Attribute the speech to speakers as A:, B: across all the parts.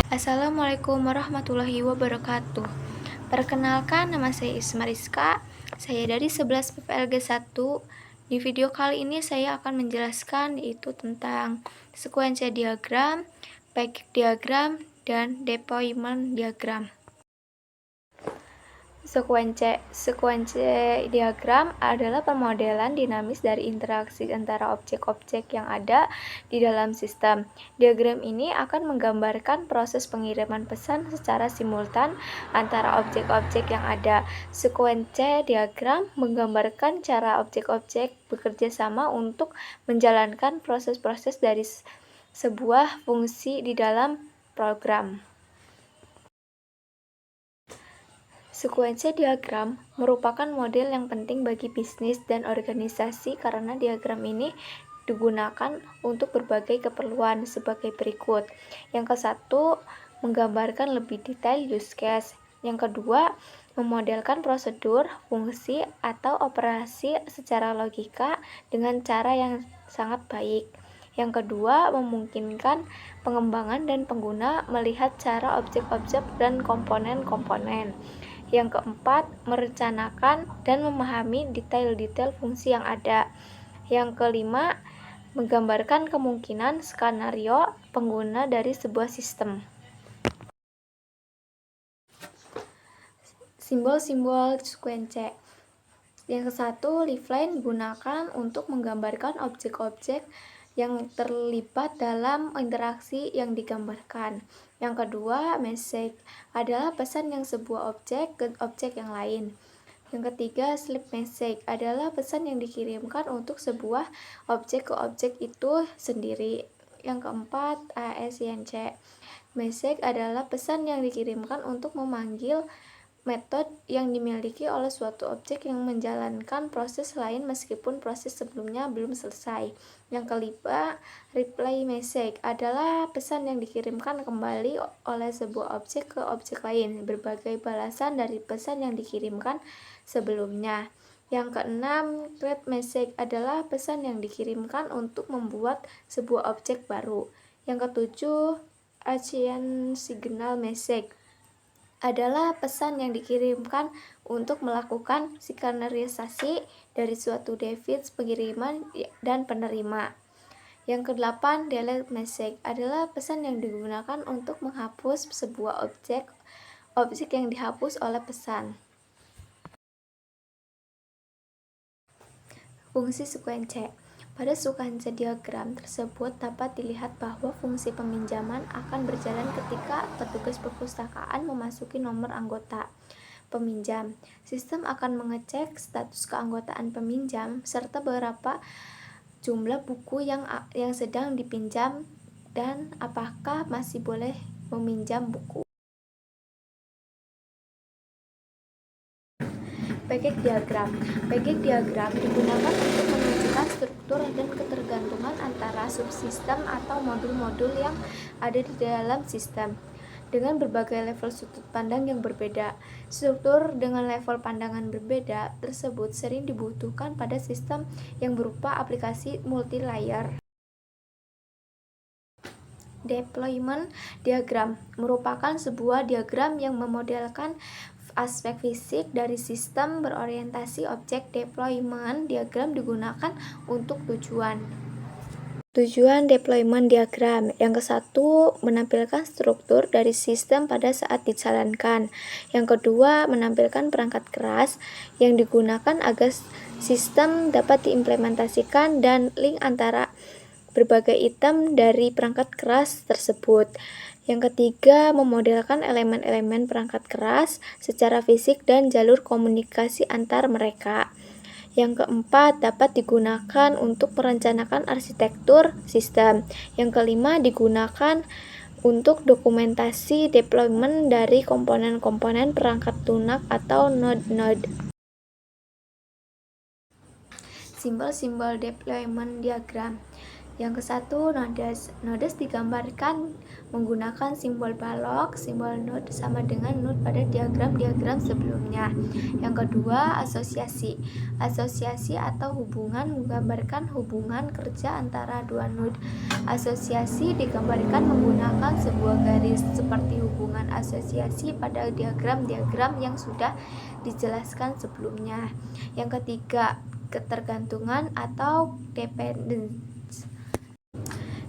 A: Assalamualaikum warahmatullahi wabarakatuh. Perkenalkan, nama saya Isma Rizka. Saya dari 11 PPLG 1. Di video kali ini saya akan menjelaskan yaitu tentang sekuensi diagram, package diagram, dan deployment diagram. Sekuensi diagram adalah pemodelan dinamis dari interaksi antara objek-objek yang ada di dalam sistem. Diagram ini akan menggambarkan proses pengiriman pesan secara simultan antara objek-objek yang ada. Sekuensi diagram menggambarkan cara objek-objek bekerja sama untuk menjalankan proses-proses dari sebuah fungsi di dalam program. Sekuensi diagram merupakan model yang penting bagi bisnis dan organisasi karena diagram ini digunakan untuk berbagai keperluan sebagai berikut. Yang ke-1, menggambarkan lebih detail use case. Yang kedua, memodelkan prosedur, fungsi, atau operasi secara logika dengan cara yang sangat baik. Yang kedua, memungkinkan pengembangan dan pengguna melihat cara objek-objek dan komponen-komponen. Yang keempat, merencanakan dan memahami detail-detail fungsi yang ada. Yang kelima, menggambarkan kemungkinan skenario pengguna dari sebuah sistem. Simbol-simbol sekuensi. Yang ke-1, lifeline digunakan untuk menggambarkan objek-objek yang terlibat dalam interaksi yang digambarkan. Yang kedua, message adalah pesan yang sebuah objek ke objek yang lain. Yang ketiga, slip message adalah pesan yang dikirimkan untuk sebuah objek ke objek itu sendiri. Yang keempat, ASINC message adalah pesan yang dikirimkan untuk memanggil metode yang dimiliki oleh suatu objek yang menjalankan proses lain meskipun proses sebelumnya belum selesai. Yang kelima, reply message adalah pesan yang dikirimkan kembali oleh sebuah objek ke objek lain, berbagai balasan dari pesan yang dikirimkan sebelumnya. Yang keenam, create message adalah pesan yang dikirimkan untuk membuat sebuah objek baru. Yang ketujuh, action signal message adalah pesan yang dikirimkan untuk melakukan sinkronisasi dari suatu device pengiriman dan penerima. Yang kedelapan, delete message adalah pesan yang digunakan untuk menghapus sebuah objek yang dihapus oleh pesan. Fungsi sekuensi. Pada sekuensi diagram tersebut dapat dilihat bahwa fungsi peminjaman akan berjalan ketika petugas perpustakaan memasuki nomor anggota peminjam. Sistem akan mengecek status keanggotaan peminjam serta berapa jumlah buku yang sedang dipinjam dan apakah masih boleh meminjam buku. Package diagram. Package diagram digunakan untuk menunjukkan struktur dan ketergantungan antara subsistem atau modul-modul yang ada di dalam sistem dengan berbagai level sudut pandang yang berbeda. Struktur dengan level pandangan berbeda tersebut sering dibutuhkan pada sistem yang berupa aplikasi multi-layer. Deployment diagram merupakan sebuah diagram yang memodelkan aspek fisik dari sistem berorientasi objek. Deployment diagram digunakan untuk tujuan deployment diagram. Yang ke-1, menampilkan struktur dari sistem pada saat dijalankan. Yang kedua, menampilkan perangkat keras yang digunakan agar sistem dapat diimplementasikan dan link antara berbagai item dari perangkat keras tersebut. Yang ketiga, memodelkan elemen-elemen perangkat keras secara fisik dan jalur komunikasi antar mereka. Yang keempat, dapat digunakan untuk merencanakan arsitektur sistem. Yang kelima, digunakan untuk dokumentasi deployment dari komponen-komponen perangkat lunak atau node-node. Simbol-simbol deployment diagram. Yang ke satu, nodes. Nodes digambarkan menggunakan simbol balok. Simbol node sama dengan node pada diagram-diagram sebelumnya. Yang kedua, asosiasi. Asosiasi atau hubungan menggambarkan hubungan kerja antara dua node. Asosiasi digambarkan menggunakan sebuah garis seperti hubungan asosiasi pada diagram-diagram yang sudah dijelaskan sebelumnya. Yang ketiga, ketergantungan atau dependence.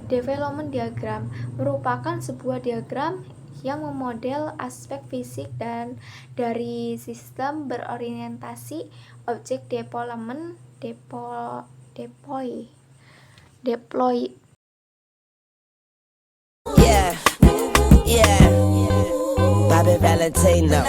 A: Development diagram merupakan sebuah diagram yang memodel aspek fisik dan dari sistem berorientasi objek deployment deploy.
B: Yeah, yeah. Bobby Valentino.